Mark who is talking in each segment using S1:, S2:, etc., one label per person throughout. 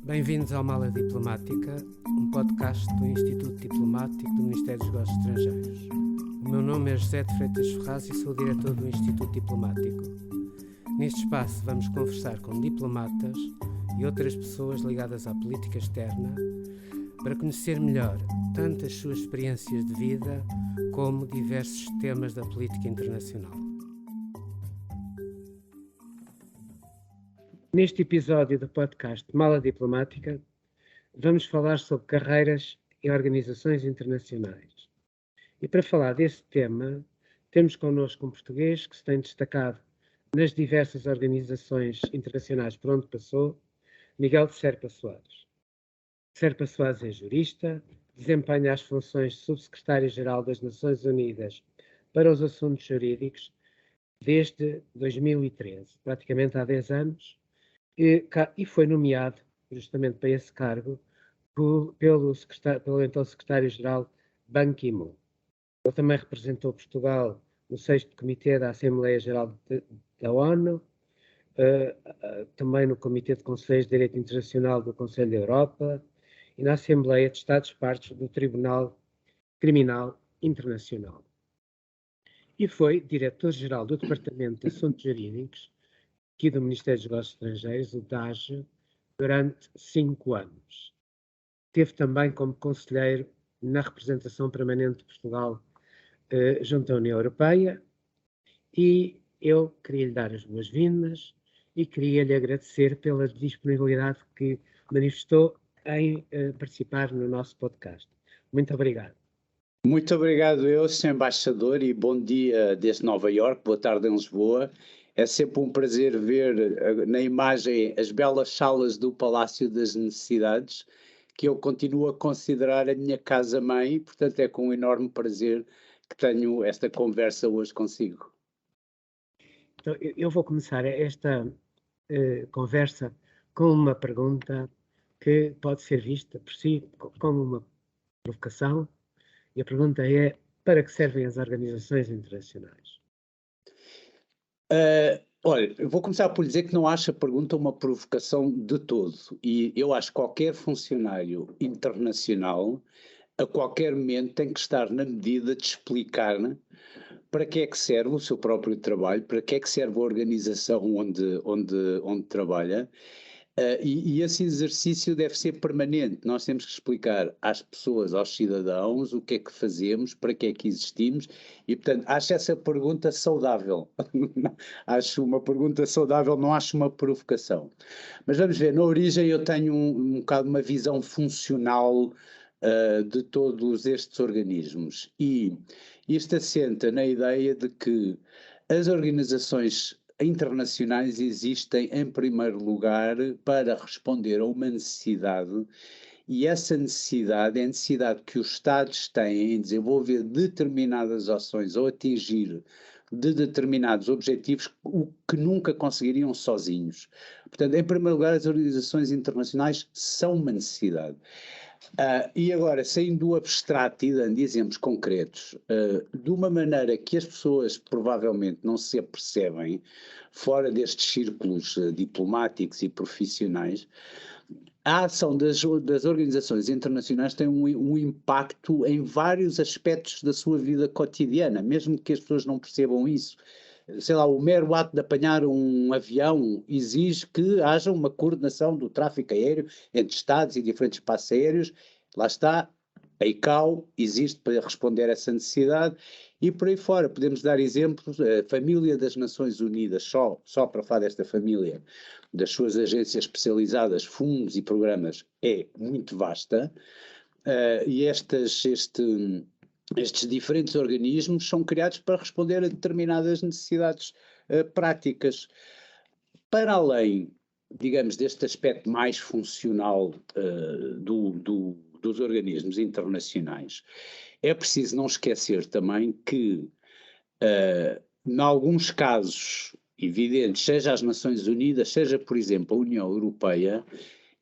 S1: Bem-vindos ao Mala Diplomática, um podcast do Instituto Diplomático do Ministério dos Negócios Estrangeiros. O meu nome é José de Freitas Ferraz e sou o diretor do Instituto Diplomático. Neste espaço vamos conversar com diplomatas e outras pessoas ligadas à política externa para conhecer melhor tanto as suas experiências de vida como diversos temas da política internacional. Neste episódio do podcast Mala Diplomática, vamos falar sobre carreiras e organizações internacionais. E para falar desse tema, temos connosco um português que se tem destacado nas diversas organizações internacionais por onde passou, Miguel de Serpa Soares. Serpa Soares é jurista, desempenha as funções de Subsecretário-Geral das Nações Unidas para os Assuntos Jurídicos desde 2013, praticamente há 10 anos, e foi nomeado justamente para esse cargo pelo então Secretário-Geral Ban Ki-moon. Ele também representou Portugal no 6º Comitê da Assembleia Geral da ONU, também no Comitê de Conselhos de Direito Internacional do Conselho da Europa e na Assembleia de Estados-Partes do Tribunal Criminal Internacional. E foi Diretor-Geral do Departamento de Assuntos Jurídicos aqui do Ministério dos Negócios Estrangeiros, o DAGE, durante 5 anos. Teve também como conselheiro na representação permanente de Portugal junto à União Europeia e eu queria lhe dar as boas-vindas e queria lhe agradecer pela disponibilidade que manifestou em participar no nosso podcast. Muito obrigado.
S2: Muito obrigado eu, Sr. Embaixador, e bom dia desde Nova Iorque, boa tarde em Lisboa. É sempre um prazer ver na imagem as belas salas do Palácio das Necessidades, que eu continuo a considerar a minha casa-mãe, portanto é com um enorme prazer que tenho esta conversa hoje consigo.
S1: Então, eu vou começar esta conversa com uma pergunta que pode ser vista por si como uma provocação, e a pergunta é: para que servem as organizações internacionais?
S2: Olha, eu vou começar por dizer que não acho a pergunta uma provocação de todo, e eu acho que qualquer funcionário internacional, a qualquer momento, tem que estar na medida de explicar para que é que serve o seu próprio trabalho, para que é que serve a organização onde trabalha. E esse exercício deve ser permanente. Nós temos que explicar às pessoas, aos cidadãos, o que é que fazemos, para que é que existimos, e portanto acho essa pergunta saudável. Acho uma pergunta saudável, não acho uma provocação. Mas vamos ver, na origem eu tenho um bocado uma visão funcional de todos estes organismos, e isto assenta na ideia de que as organizações internacionais existem, em primeiro lugar, para responder a uma necessidade, e essa necessidade é a necessidade que os Estados têm em desenvolver determinadas ações ou atingir de determinados objetivos o que nunca conseguiriam sozinhos. Portanto, em primeiro lugar, as organizações internacionais são uma necessidade. E agora, saindo do abstrato e dando exemplos concretos, de uma maneira que as pessoas provavelmente não se apercebem, fora destes círculos diplomáticos e profissionais, a ação das organizações internacionais tem um impacto em vários aspectos da sua vida cotidiana, mesmo que as pessoas não percebam isso. Sei lá, o mero ato de apanhar um avião exige que haja uma coordenação do tráfego aéreo entre Estados e diferentes espaços aéreos. Lá está, a ICAO existe para responder a essa necessidade, e por aí fora podemos dar exemplos. A família das Nações Unidas, só para falar desta família, das suas agências especializadas, fundos e programas, é muito vasta, e estes diferentes organismos são criados para responder a determinadas necessidades práticas. Para além, digamos, deste aspecto mais funcional dos organismos internacionais, é preciso não esquecer também que, em alguns casos evidentes, seja as Nações Unidas, seja, por exemplo, a União Europeia,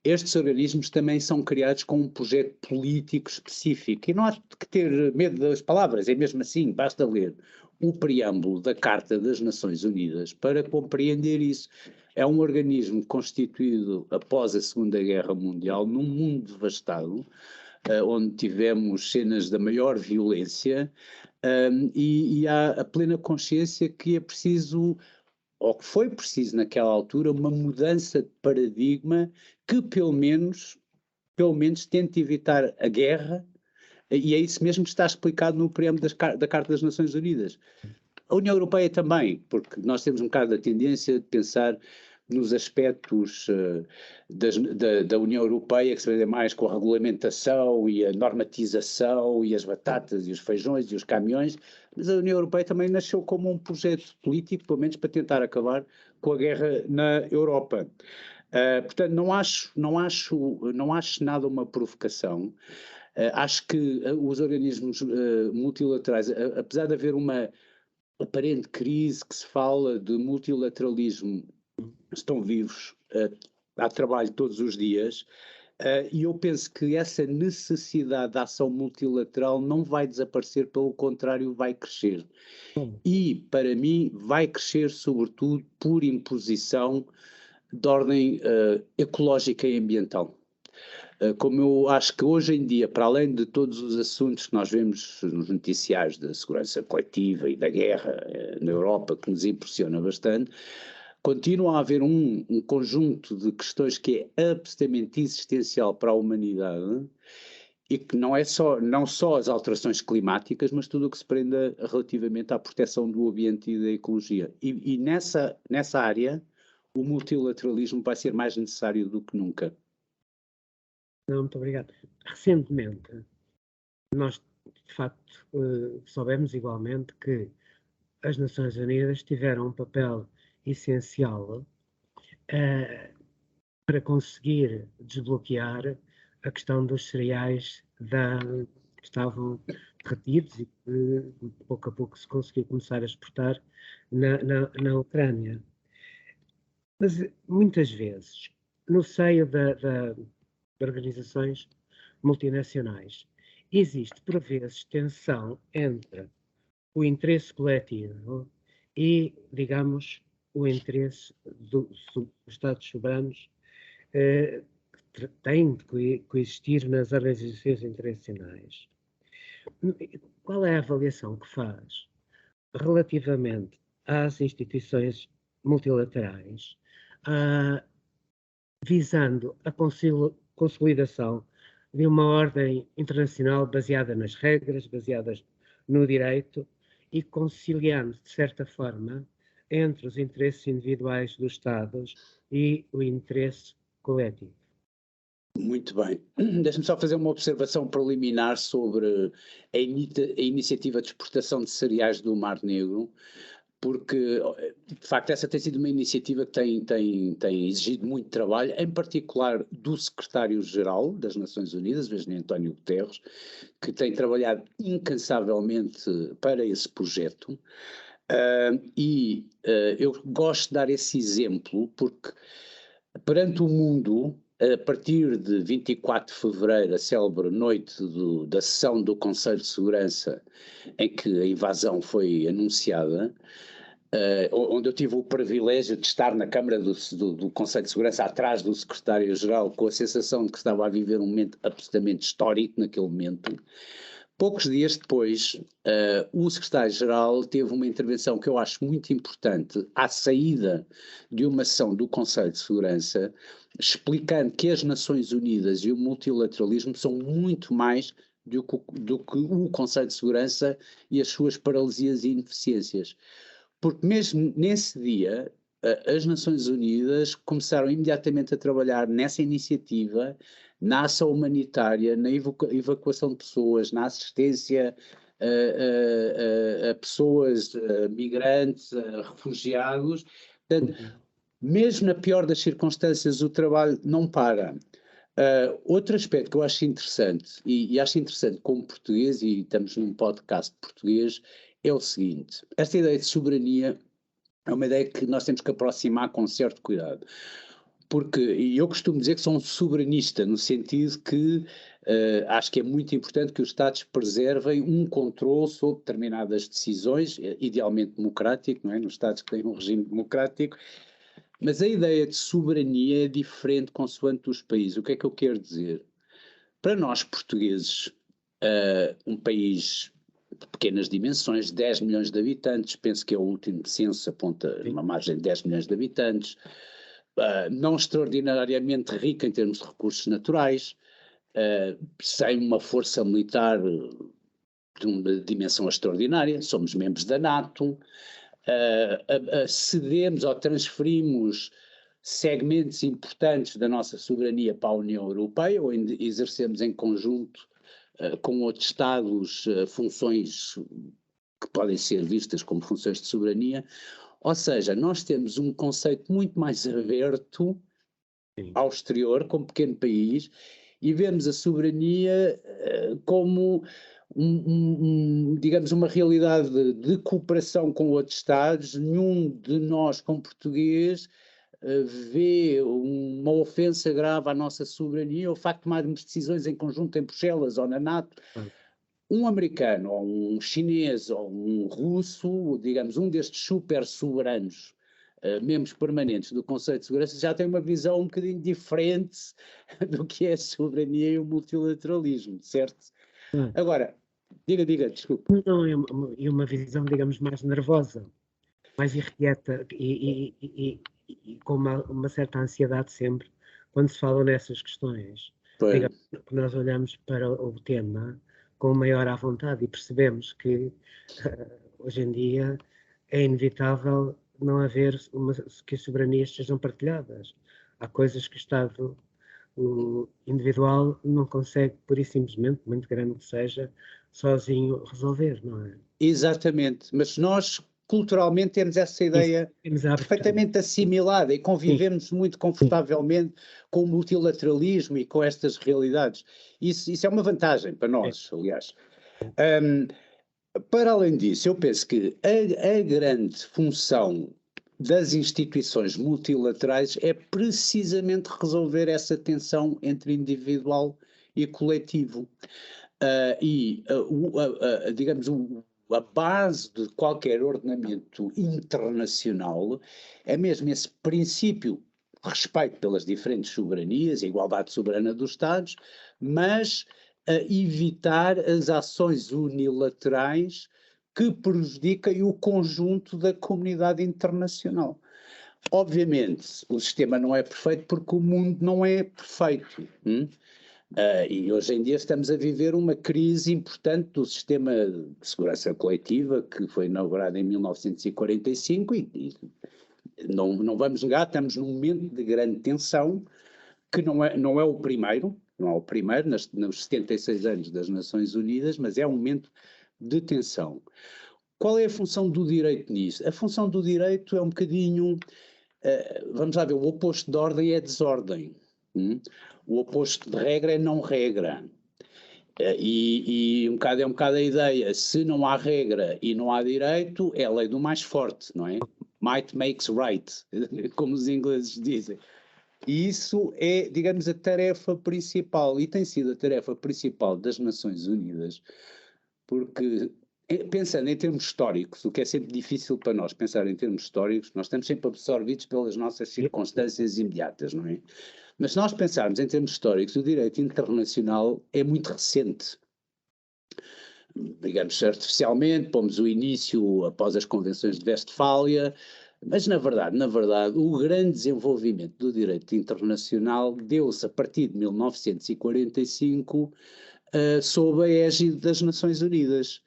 S2: estes organismos também são criados com um projeto político específico, e não há que ter medo das palavras, é mesmo assim, basta ler o preâmbulo da Carta das Nações Unidas para compreender isso. é um organismo constituído após a Segunda Guerra Mundial, num mundo devastado, onde tivemos cenas da maior violência, e há a plena consciência que é preciso, ou que foi preciso naquela altura, uma mudança de paradigma que pelo menos tente evitar a guerra, e é isso mesmo que está explicado no preâmbulo da Carta das Nações Unidas. A União Europeia também, porque nós temos um bocado a tendência de pensar nos aspectos da União Europeia, que se vê mais com a regulamentação e a normatização e as batatas e os feijões e os caminhões, mas a União Europeia também nasceu como um projeto político, pelo menos para tentar acabar com a guerra na Europa. Portanto, não acho nada uma provocação. Acho que os organismos multilaterais, apesar de haver uma aparente crise que se fala de multilateralismo, estão vivos, há trabalho todos os dias, e eu penso que essa necessidade de ação multilateral não vai desaparecer, pelo contrário, vai crescer. E, para mim, vai crescer sobretudo por imposição de ordem ecológica e ambiental. Como eu acho que hoje em dia, para além de todos os assuntos que nós vemos nos noticiários da segurança coletiva e da guerra na Europa, que nos impressiona bastante, continua a haver um conjunto de questões que é absolutamente existencial para a humanidade e que não só as alterações climáticas, mas tudo o que se prenda relativamente à proteção do ambiente e da ecologia. E nessa área, o multilateralismo vai ser mais necessário do que nunca.
S1: Não, muito obrigado. Recentemente, nós, de facto, soubemos igualmente que as Nações Unidas tiveram um papel essencial para conseguir desbloquear a questão dos cereais que estavam retidos e que pouco a pouco se conseguiu começar a exportar na Ucrânia. Mas muitas vezes, no seio de organizações multinacionais, existe por vezes tensão entre o interesse coletivo e, digamos, o interesse dos Estados soberanos que têm de coexistir nas organizações internacionais. Qual é a avaliação que faz relativamente às instituições multilaterais, visando a consolidação de uma ordem internacional baseada nas regras, baseadas no direito e conciliando, de certa forma, entre os interesses individuais dos Estados e o interesse coletivo?
S2: Muito bem. Deixa-me só fazer uma observação preliminar sobre a iniciativa de exportação de cereais do Mar Negro, porque, de facto, essa tem sido uma iniciativa que tem exigido muito trabalho, em particular do secretário-geral das Nações Unidas, Virginia António Guterres, que tem trabalhado incansavelmente para esse projeto. Eu gosto de dar esse exemplo porque, perante o mundo, a partir de 24 de fevereiro, a célebre noite da sessão do Conselho de Segurança, em que a invasão foi anunciada, onde eu tive o privilégio de estar na Câmara do Conselho de Segurança, atrás do secretário-geral, com a sensação de que estava a viver um momento absolutamente histórico naquele momento. Poucos dias depois, o secretário-geral teve uma intervenção que eu acho muito importante à saída de uma sessão do Conselho de Segurança, explicando que as Nações Unidas e o multilateralismo são muito mais do que o Conselho de Segurança e as suas paralisias e ineficiências. Porque mesmo nesse dia, as Nações Unidas começaram imediatamente a trabalhar nessa iniciativa, na ação humanitária, na evacuação de pessoas, na assistência a pessoas, migrantes, refugiados. Portanto, mesmo na pior das circunstâncias, o trabalho não para. Outro aspecto que eu acho interessante, e acho interessante como português, e estamos num podcast português, é o seguinte: esta ideia de soberania é uma ideia que nós temos que aproximar com certo cuidado. Porque eu costumo dizer que sou um soberanista, no sentido que acho que é muito importante que os Estados preservem um controle sobre determinadas decisões, idealmente democrático, não é? Nos Estados que têm um regime democrático, Mas a ideia de soberania é diferente consoante os países. O que é que eu quero dizer? Para nós portugueses, um país de pequenas dimensões, 10 milhões de habitantes, penso que é o último censo, aponta numa margem de 10 milhões de habitantes, não extraordinariamente rica em termos de recursos naturais, sem uma força militar de uma dimensão extraordinária, somos membros da NATO, cedemos ou transferimos segmentos importantes da nossa soberania para a União Europeia, ou exercemos em conjunto com outros Estados funções que podem ser vistas como funções de soberania. Ou seja, nós temos um conceito muito mais aberto ao exterior, como pequeno país, e vemos a soberania como digamos, uma realidade de cooperação com outros Estados. Nenhum de nós, como português, vê uma ofensa grave à nossa soberania, o facto de tomarmos decisões em conjunto em Bruxelas ou na NATO. Um americano, ou um chinês, ou um russo, digamos, um destes super soberanos, membros permanentes do Conselho de Segurança, já tem uma visão um bocadinho diferente do que é a soberania e o multilateralismo, certo? Agora, diga, desculpe.
S1: Não, e uma visão, digamos, mais nervosa, mais irrequieta e com uma certa ansiedade sempre, quando se fala nessas questões. Digamos que nós olhamos para o tema com maior à vontade e percebemos que hoje em dia é inevitável não haver que as soberanias sejam partilhadas. Há coisas que o Estado individual não consegue, por isso simplesmente, muito grande que seja, sozinho resolver, não é?
S2: Exatamente, mas nós culturalmente temos essa ideia perfeitamente assimilada e convivemos muito confortavelmente com o multilateralismo e com estas realidades. Isso é uma vantagem para nós, aliás. Para além disso, eu penso que a grande função das instituições multilaterais é precisamente resolver essa tensão entre individual e coletivo. Digamos, a base de qualquer ordenamento internacional é mesmo esse princípio de respeito pelas diferentes soberanias, a igualdade soberana dos Estados, mas evitar as ações unilaterais que prejudiquem o conjunto da comunidade internacional. Obviamente, o sistema não é perfeito porque o mundo não é perfeito. E hoje em dia estamos a viver uma crise importante do sistema de segurança coletiva que foi inaugurado em 1945 e não vamos negar, estamos num momento de grande tensão que não é o primeiro, nos 76 anos das Nações Unidas, mas é um momento de tensão. Qual é a função do direito nisso? A função do direito é um bocadinho, vamos lá ver, o oposto de ordem é desordem. O oposto de regra é não regra. E é um bocado a ideia, se não há regra e não há direito, é a lei do mais forte, não é? Might makes right, como os ingleses dizem. E isso é, digamos, a tarefa principal, e tem sido a tarefa principal das Nações Unidas, porque, pensando em termos históricos, o que é sempre difícil para nós pensar em termos históricos, nós estamos sempre absorvidos pelas nossas circunstâncias imediatas, não é? Mas se nós pensarmos em termos históricos, o direito internacional é muito recente. Digamos, artificialmente, pomos o início após as convenções de Westfália, mas na verdade, o grande desenvolvimento do direito internacional deu-se a partir de 1945 sob a égide das Nações Unidas.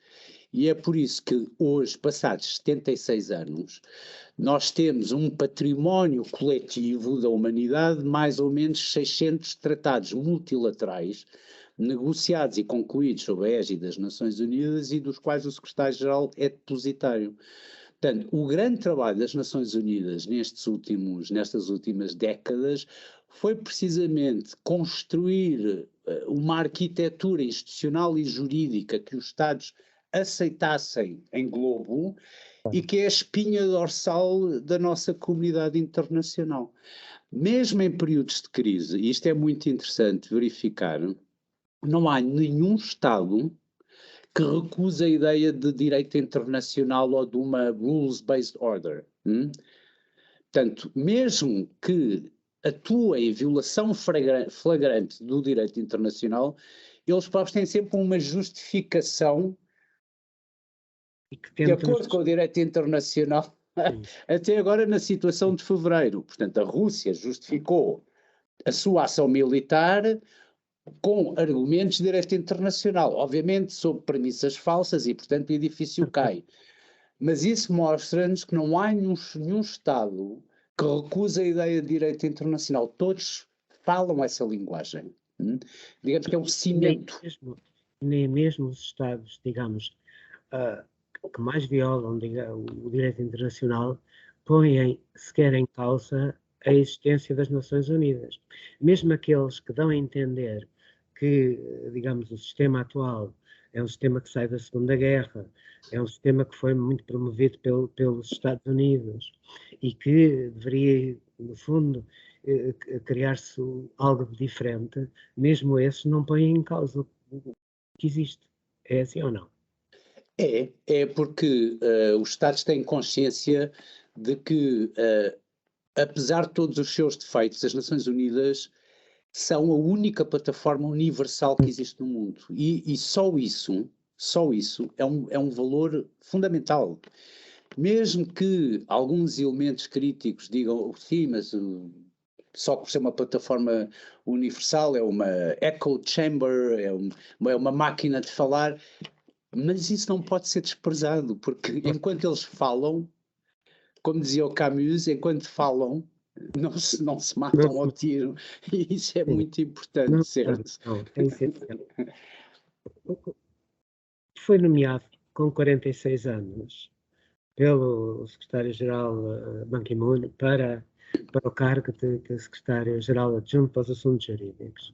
S2: E é por isso que hoje, passados 76 anos, nós temos um património coletivo da humanidade de mais ou menos 600 tratados multilaterais negociados e concluídos sob a égide das Nações Unidas e dos quais o secretário-geral é depositário. Portanto, o grande trabalho das Nações Unidas nestas últimas décadas foi precisamente construir uma arquitetura institucional e jurídica que os Estados aceitassem em globo e que é a espinha dorsal da nossa comunidade internacional. Mesmo em períodos de crise, e isto é muito interessante verificar, não há nenhum Estado que recusa a ideia de direito internacional ou de uma rules-based order. Portanto, mesmo que atuem em violação flagrante do direito internacional, eles próprios têm sempre uma justificação de acordo com o direito internacional, até agora na situação de fevereiro. Portanto, a Rússia justificou a sua ação militar com argumentos de direito internacional, obviamente sob premissas falsas e, portanto, o edifício cai. Mas isso mostra-nos que não há nenhum Estado que recusa a ideia de direito internacional. Todos falam essa linguagem. Digamos que é um cimento.
S1: Nem mesmo os Estados, digamos, que mais violam o direito internacional, põem sequer em causa a existência das Nações Unidas. Mesmo aqueles que dão a entender que, digamos, o sistema atual é um sistema que sai da Segunda Guerra, é um sistema que foi muito promovido pelos Estados Unidos e que deveria, no fundo, criar-se algo diferente, mesmo esses não põem em causa o que existe. É assim ou não?
S2: É porque os Estados têm consciência de que, apesar de todos os seus defeitos, as Nações Unidas são a única plataforma universal que existe no mundo. E só isso é um valor fundamental. Mesmo que alguns elementos críticos digam, sim, mas só por ser uma plataforma universal, é uma echo chamber, é uma máquina de falar, mas isso não pode ser desprezado, porque enquanto eles falam, como dizia o Camus, enquanto falam, não se matam ao tiro, e isso é muito importante, certo?
S1: Não, tem que ser. Foi nomeado com 46 anos pelo secretário-geral Ban Ki-moon para o cargo de secretário-geral adjunto para os assuntos jurídicos.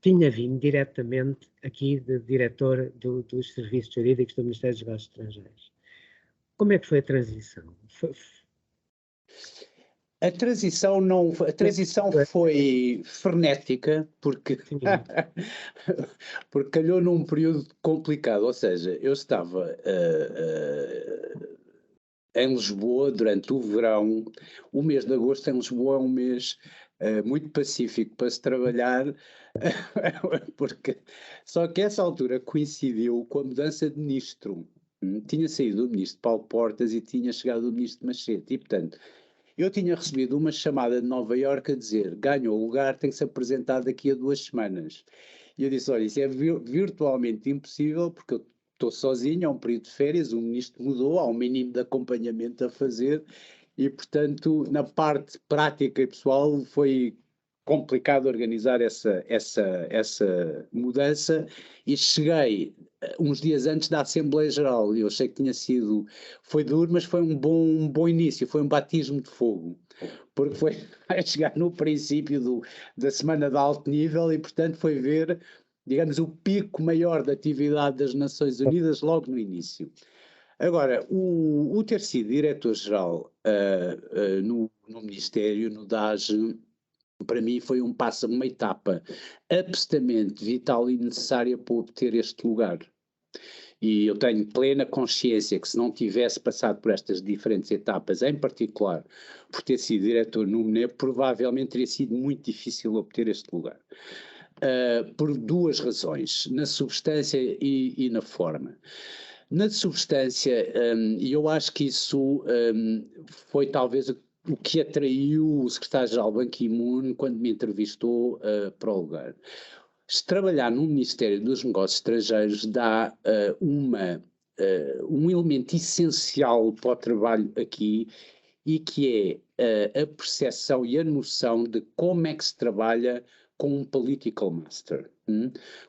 S1: Tinha vindo diretamente aqui de diretor dos serviços jurídicos do Ministério dos Negócios Estrangeiros. Como é que foi a transição?
S2: A transição foi frenética, porque calhou num período complicado, ou seja, eu estava em Lisboa durante o verão. O mês de agosto em Lisboa é um mês muito pacífico para se trabalhar, porque só que essa altura coincidiu com a mudança de ministro. Tinha saído o ministro Paulo Portas e tinha chegado o ministro Machete, e portanto eu tinha recebido uma chamada de Nova Iorque a dizer: ganhou o lugar, tem que se apresentar daqui a 2 semanas. E eu disse: olha, isso é virtualmente impossível, porque eu estou sozinho, é um período de férias, o ministro mudou, há um mínimo de acompanhamento a fazer, e portanto, na parte prática e pessoal, foi complicado organizar essa mudança, e cheguei uns dias antes da Assembleia Geral, e eu achei que foi duro, mas foi um bom início, foi um batismo de fogo, porque foi a chegar no princípio da semana de alto nível, e portanto foi ver, digamos, o pico maior da atividade das Nações Unidas logo no início. Agora, o ter sido diretor-geral no Ministério, no DAGE, para mim foi uma etapa absolutamente vital e necessária para obter este lugar. E eu tenho plena consciência que se não tivesse passado por estas diferentes etapas, em particular por ter sido diretor no MNE, provavelmente teria sido muito difícil obter este lugar. Por 2 razões, na substância e na forma. Na substância, e eu acho que isso foi talvez o que atraiu o secretário-geral Ban Ki-moon quando me entrevistou para o lugar. Trabalhar no Ministério dos Negócios Estrangeiros dá um elemento essencial para o trabalho aqui, e que é a percepção e a noção de como é que se trabalha com um political master.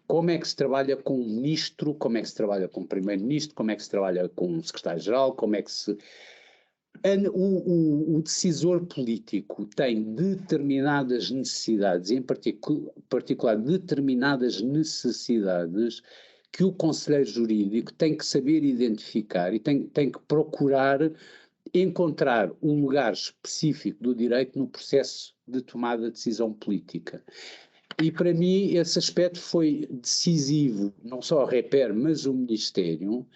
S2: Como é que se trabalha com um ministro, como é que se trabalha com um primeiro-ministro, como é que se trabalha com um secretário-geral, como é que se... O decisor político tem determinadas necessidades, em particular determinadas necessidades que o conselheiro jurídico tem que saber identificar e tem que procurar encontrar um lugar específico do direito no processo de tomada de decisão política. E para mim esse aspecto foi decisivo, não só a REPER, mas o Ministério,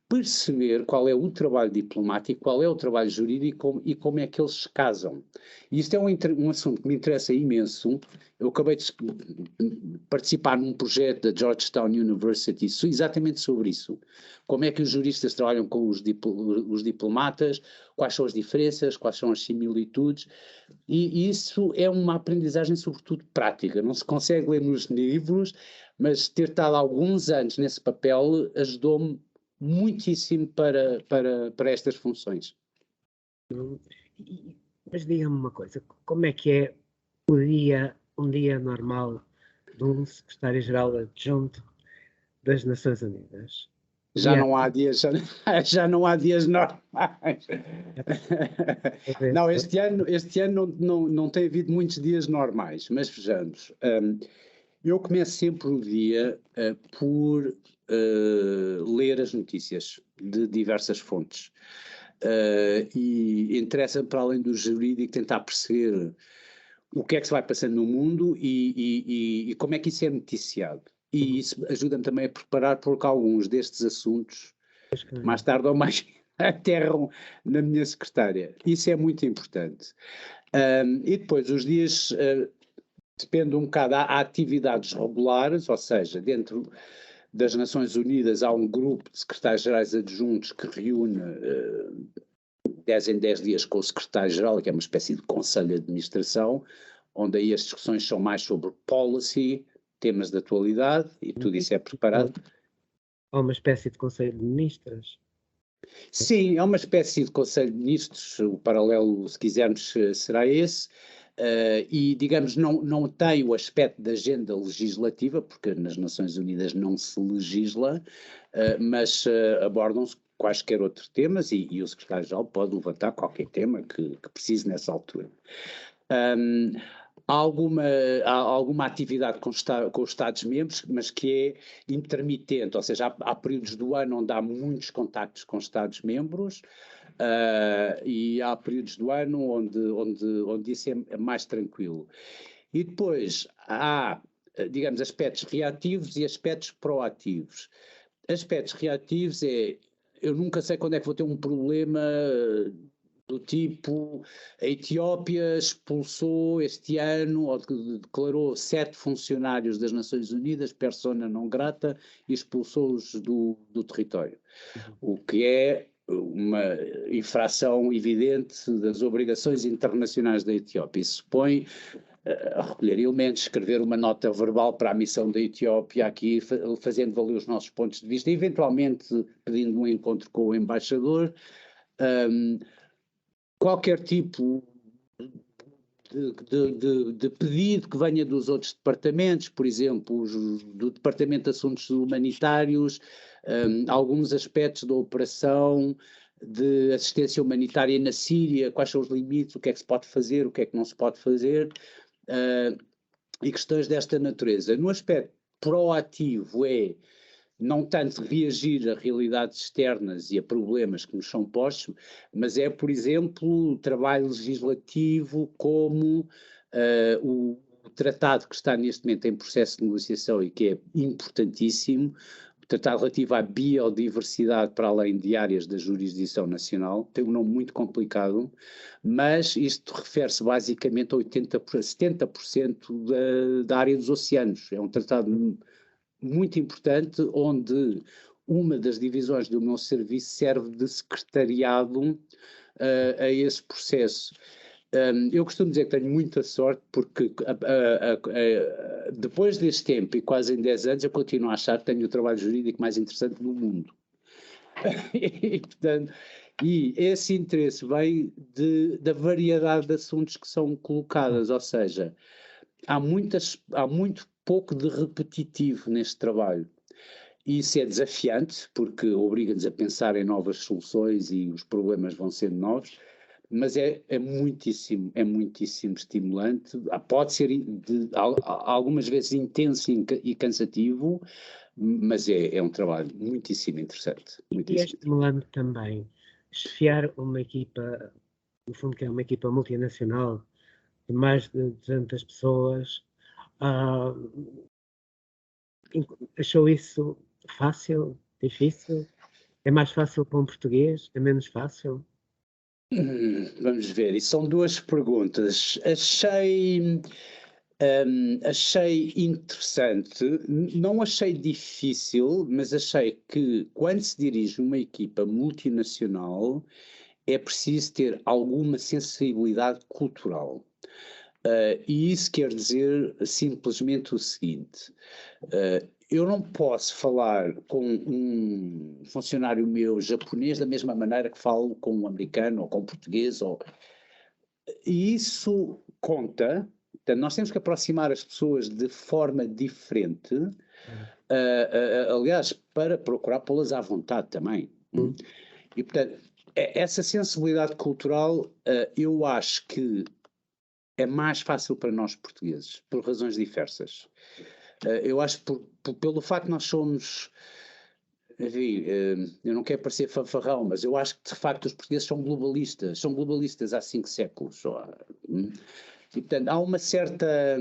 S2: perceber qual é o trabalho diplomático, qual é o trabalho jurídico e como é que eles se casam. E isto é um assunto que me interessa imenso. Eu acabei de participar num projeto da Georgetown University exatamente sobre isso. Como é que os juristas trabalham com os diplomatas, quais são as diferenças, quais são as similitudes, e isso é uma aprendizagem sobretudo prática. Não se consegue ler nos livros, mas ter estado alguns anos nesse papel ajudou-me muitíssimo para estas funções.
S1: Mas diga-me uma coisa, como é que é um dia normal de um secretário-geral adjunto das Nações Unidas?
S2: Já não há dias, já não há dias normais. Não, este ano não tem havido muitos dias normais, mas vejamos, eu começo sempre o dia por ler as notícias de diversas fontes. E interessa, para além do jurídico, tentar perceber o que é que se vai passando no mundo e como é que isso é noticiado. E isso ajuda-me também a preparar, porque alguns destes assuntos, mais tarde ou mais, aterram na minha secretária. Isso é muito importante. E depois, os dias, depende um bocado, há atividades regulares, ou seja, dentro das Nações Unidas há um grupo de secretários-gerais adjuntos que reúne 10 em 10 dias com o secretário-geral, que é uma espécie de conselho de administração, onde aí as discussões são mais sobre policy, temas de atualidade, e tudo isso é preparado.
S1: Há uma espécie de conselho de ministros?
S2: Sim, é uma espécie de conselho de ministros, o paralelo, se quisermos, será esse, e, digamos, não tem o aspecto da agenda legislativa, porque nas Nações Unidas não se legisla, mas abordam-se quaisquer outros temas e o secretário-geral pode levantar qualquer tema que precise nessa altura. Há alguma atividade com os Estados-membros, mas que é intermitente, ou seja, há períodos do ano onde há muitos contactos com os Estados-membros e há períodos do ano onde isso é mais tranquilo. E depois há, digamos, aspectos reativos e aspectos proativos. Aspectos reativos eu nunca sei quando é que vou ter um problema do tipo, a Etiópia expulsou este ano, ou declarou 7 funcionários das Nações Unidas persona não grata e expulsou-os do território. O que é uma infração evidente das obrigações internacionais da Etiópia. Isso supõe a recolher elementos, escrever uma nota verbal para a missão da Etiópia aqui, fazendo valer os nossos pontos de vista, eventualmente pedindo um encontro com o embaixador. Qualquer tipo de pedido que venha dos outros departamentos, por exemplo, do Departamento de Assuntos Humanitários, alguns aspectos da operação de assistência humanitária na Síria, quais são os limites, o que é que se pode fazer, o que é que não se pode fazer, e questões desta natureza. No aspecto proativo não tanto reagir a realidades externas e a problemas que nos são postos, mas é, por exemplo, o trabalho legislativo como o tratado que está neste momento em processo de negociação e que é importantíssimo, o tratado relativo à biodiversidade para além de áreas da jurisdição nacional, tem um nome muito complicado, mas isto refere-se basicamente a 70% da área dos oceanos. É um tratado muito importante, onde uma das divisões do meu serviço serve de secretariado a esse processo. Eu costumo dizer que tenho muita sorte, porque depois deste tempo, e quase em 10 anos, eu continuo a achar que tenho o trabalho jurídico mais interessante do mundo. E esse interesse vem da variedade de assuntos que são colocados, ou seja, há muito pouco de repetitivo neste trabalho. E isso é desafiante, porque obriga-nos a pensar em novas soluções e os problemas vão sendo novos, mas é muitíssimo estimulante. Pode ser algumas vezes intenso e cansativo, mas é um trabalho muitíssimo interessante.
S1: E é estimulante também chefiar uma equipa, no fundo que é uma equipa multinacional, de mais de 200 pessoas. Achou isso fácil, difícil? É mais fácil para um português? É menos fácil?
S2: Vamos ver, e são duas perguntas. Achei interessante, não achei difícil, mas achei que quando se dirige uma equipa multinacional é preciso ter alguma sensibilidade cultural. E isso quer dizer simplesmente o seguinte: eu não posso falar com um funcionário meu japonês da mesma maneira que falo com um americano ou com um português, e isso conta. Portanto, nós temos que aproximar as pessoas de forma diferente, aliás, para procurar pô-las à vontade também. E, portanto, essa sensibilidade cultural, eu acho que é mais fácil para nós portugueses, por razões diversas. Eu acho pelo facto de nós somos, enfim, eu não quero parecer fanfarrão, mas eu acho que de facto os portugueses são globalistas há 5 séculos. E portanto há uma certa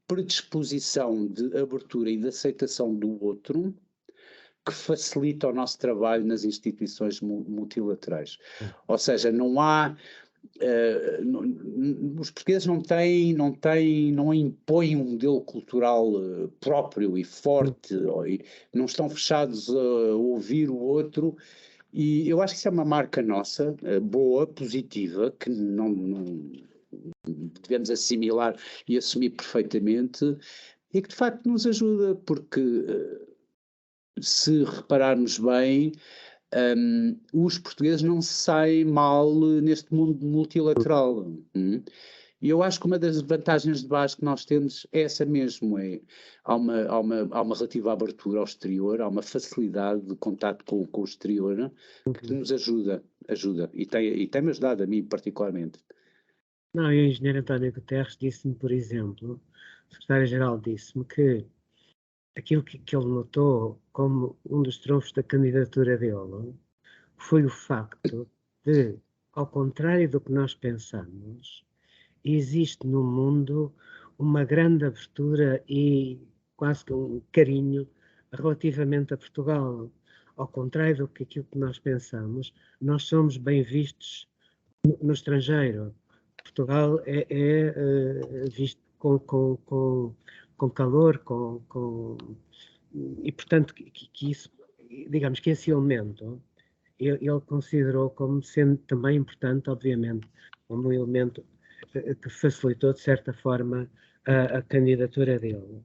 S2: predisposição de abertura e de aceitação do outro que facilita o nosso trabalho nas instituições multilaterais. Ou seja, não há os portugueses não impõem um modelo cultural próprio e forte, não estão fechados a ouvir o outro, e eu acho que isso é uma marca nossa, boa, positiva, que não devemos assimilar e assumir perfeitamente, e que de facto nos ajuda, porque se repararmos bem, os portugueses não se saem mal neste mundo multilateral. E eu acho que uma das vantagens de base que nós temos é essa mesmo, há uma relativa abertura ao exterior, há uma facilidade de contato com o exterior que nos ajuda, e tem-me ajudado a mim particularmente.
S1: Não, e o engenheiro António Guterres disse-me, por exemplo, o secretário-geral disse-me que aquilo que ele notou como um dos trunfos da candidatura dele foi o facto de, ao contrário do que nós pensamos, existe no mundo uma grande abertura e quase que um carinho relativamente a Portugal. Ao contrário do que aquilo que nós pensamos, nós somos bem vistos no estrangeiro. Portugal é visto com calor, e portanto que isso, digamos que esse elemento ele considerou como sendo também importante, obviamente, como um elemento que facilitou, de certa forma, a candidatura dele.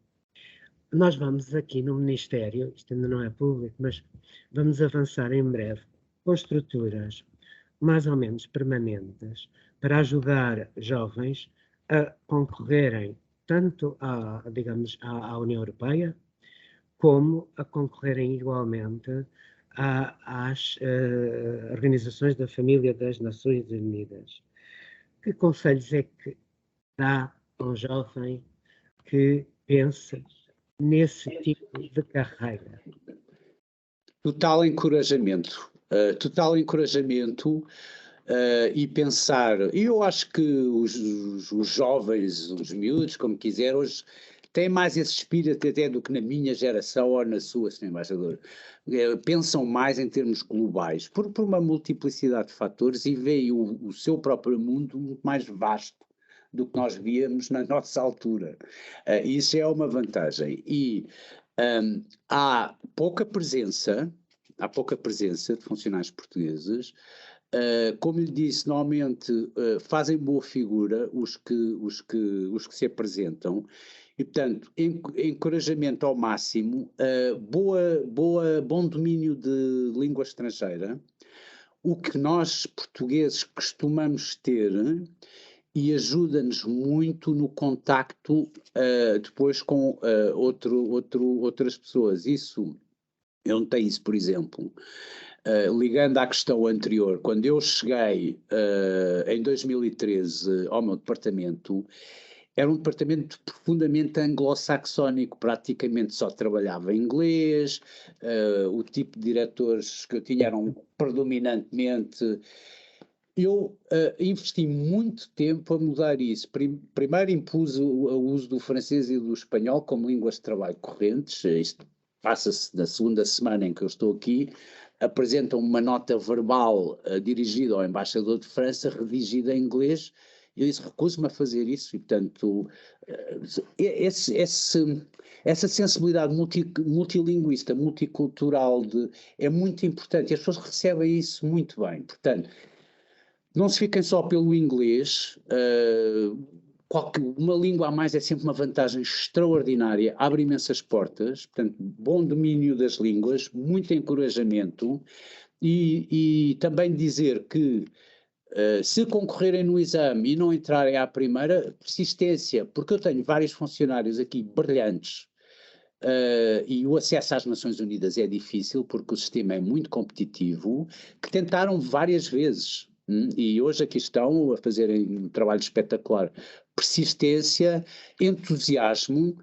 S1: Nós vamos aqui no Ministério, isto ainda não é público, mas vamos avançar em breve com estruturas mais ou menos permanentes para ajudar jovens a concorrerem tanto digamos, à União Europeia, como a concorrerem igualmente às organizações da família das Nações Unidas. Que conselhos é que dá a um jovem que pensa nesse tipo de carreira?
S2: Total encorajamento. E pensar, e eu acho que os jovens, os miúdos, como quiser, hoje têm mais esse espírito até do que na minha geração ou na sua, Sr. Embaixador. Pensam mais em termos globais, por uma multiplicidade de fatores, e veem o seu próprio mundo muito mais vasto do que nós víamos na nossa altura. Isso é uma vantagem. E há pouca presença de funcionários portugueses. Como lhe disse, normalmente fazem boa figura os que se apresentam, e portanto encorajamento ao máximo, bom domínio de língua estrangeira, o que nós portugueses costumamos ter, e ajuda-nos muito no contacto depois com outras pessoas. Isso, eu notei isso, por exemplo, ligando à questão anterior, quando eu cheguei em 2013 ao meu departamento, era um departamento profundamente anglo-saxónico, praticamente só trabalhava em inglês, o tipo de diretores que eu tinha eram predominantemente. Eu investi muito tempo a mudar isso. Primeiro impus o uso do francês e do espanhol como línguas de trabalho correntes. Isto passa-se na segunda semana em que eu estou aqui, apresentam uma nota verbal dirigida ao embaixador de França, redigida em inglês. Eu disse, recuso-me a fazer isso, e portanto essa sensibilidade multilinguista, multicultural é muito importante, e as pessoas recebem isso muito bem. Portanto, não se fiquem só pelo inglês, uma língua a mais é sempre uma vantagem extraordinária, abre imensas portas, portanto, bom domínio das línguas, muito encorajamento, e também dizer que se concorrerem no exame e não entrarem à primeira, persistência, porque eu tenho vários funcionários aqui brilhantes, e o acesso às Nações Unidas é difícil porque o sistema é muito competitivo, que tentaram várias vezes, e hoje aqui estão a fazerem um trabalho espetacular. Persistência, entusiasmo,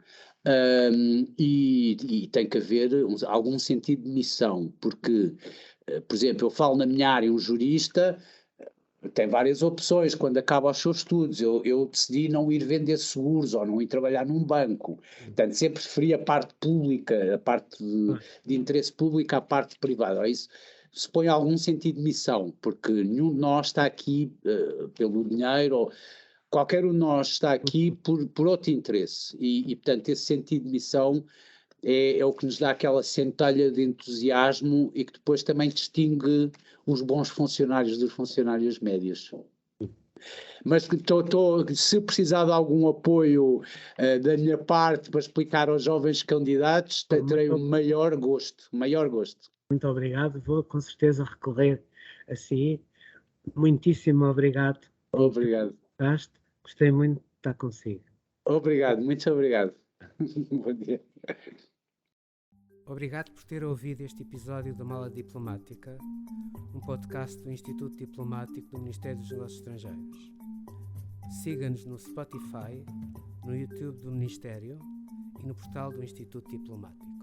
S2: e tem que haver algum sentido de missão, porque, por exemplo, eu falo na minha área, um jurista tem várias opções quando acaba os seus estudos. Eu decidi não ir vender seguros ou não ir trabalhar num banco. Portanto, sempre preferi a parte pública, a parte de interesse público à parte privada. Isso supõe algum sentido de missão, porque nenhum de nós está aqui pelo dinheiro, ou qualquer um de nós está aqui por outro interesse. E, portanto, esse sentido de missão é o que nos dá aquela centelha de entusiasmo e que depois também distingue os bons funcionários dos funcionários médios. Mas se precisar de algum apoio da minha parte para explicar aos jovens candidatos, terei o maior gosto.
S1: Muito obrigado, vou com certeza recorrer a si. Muitíssimo obrigado.
S2: Obrigado.
S1: Gostei muito de estar consigo.
S2: Obrigado, muito obrigado. Bom dia.
S1: Obrigado por ter ouvido este episódio da Mala Diplomática, um podcast do Instituto Diplomático do Ministério dos Negócios Estrangeiros. Siga-nos no Spotify, no YouTube do Ministério e no portal do Instituto Diplomático.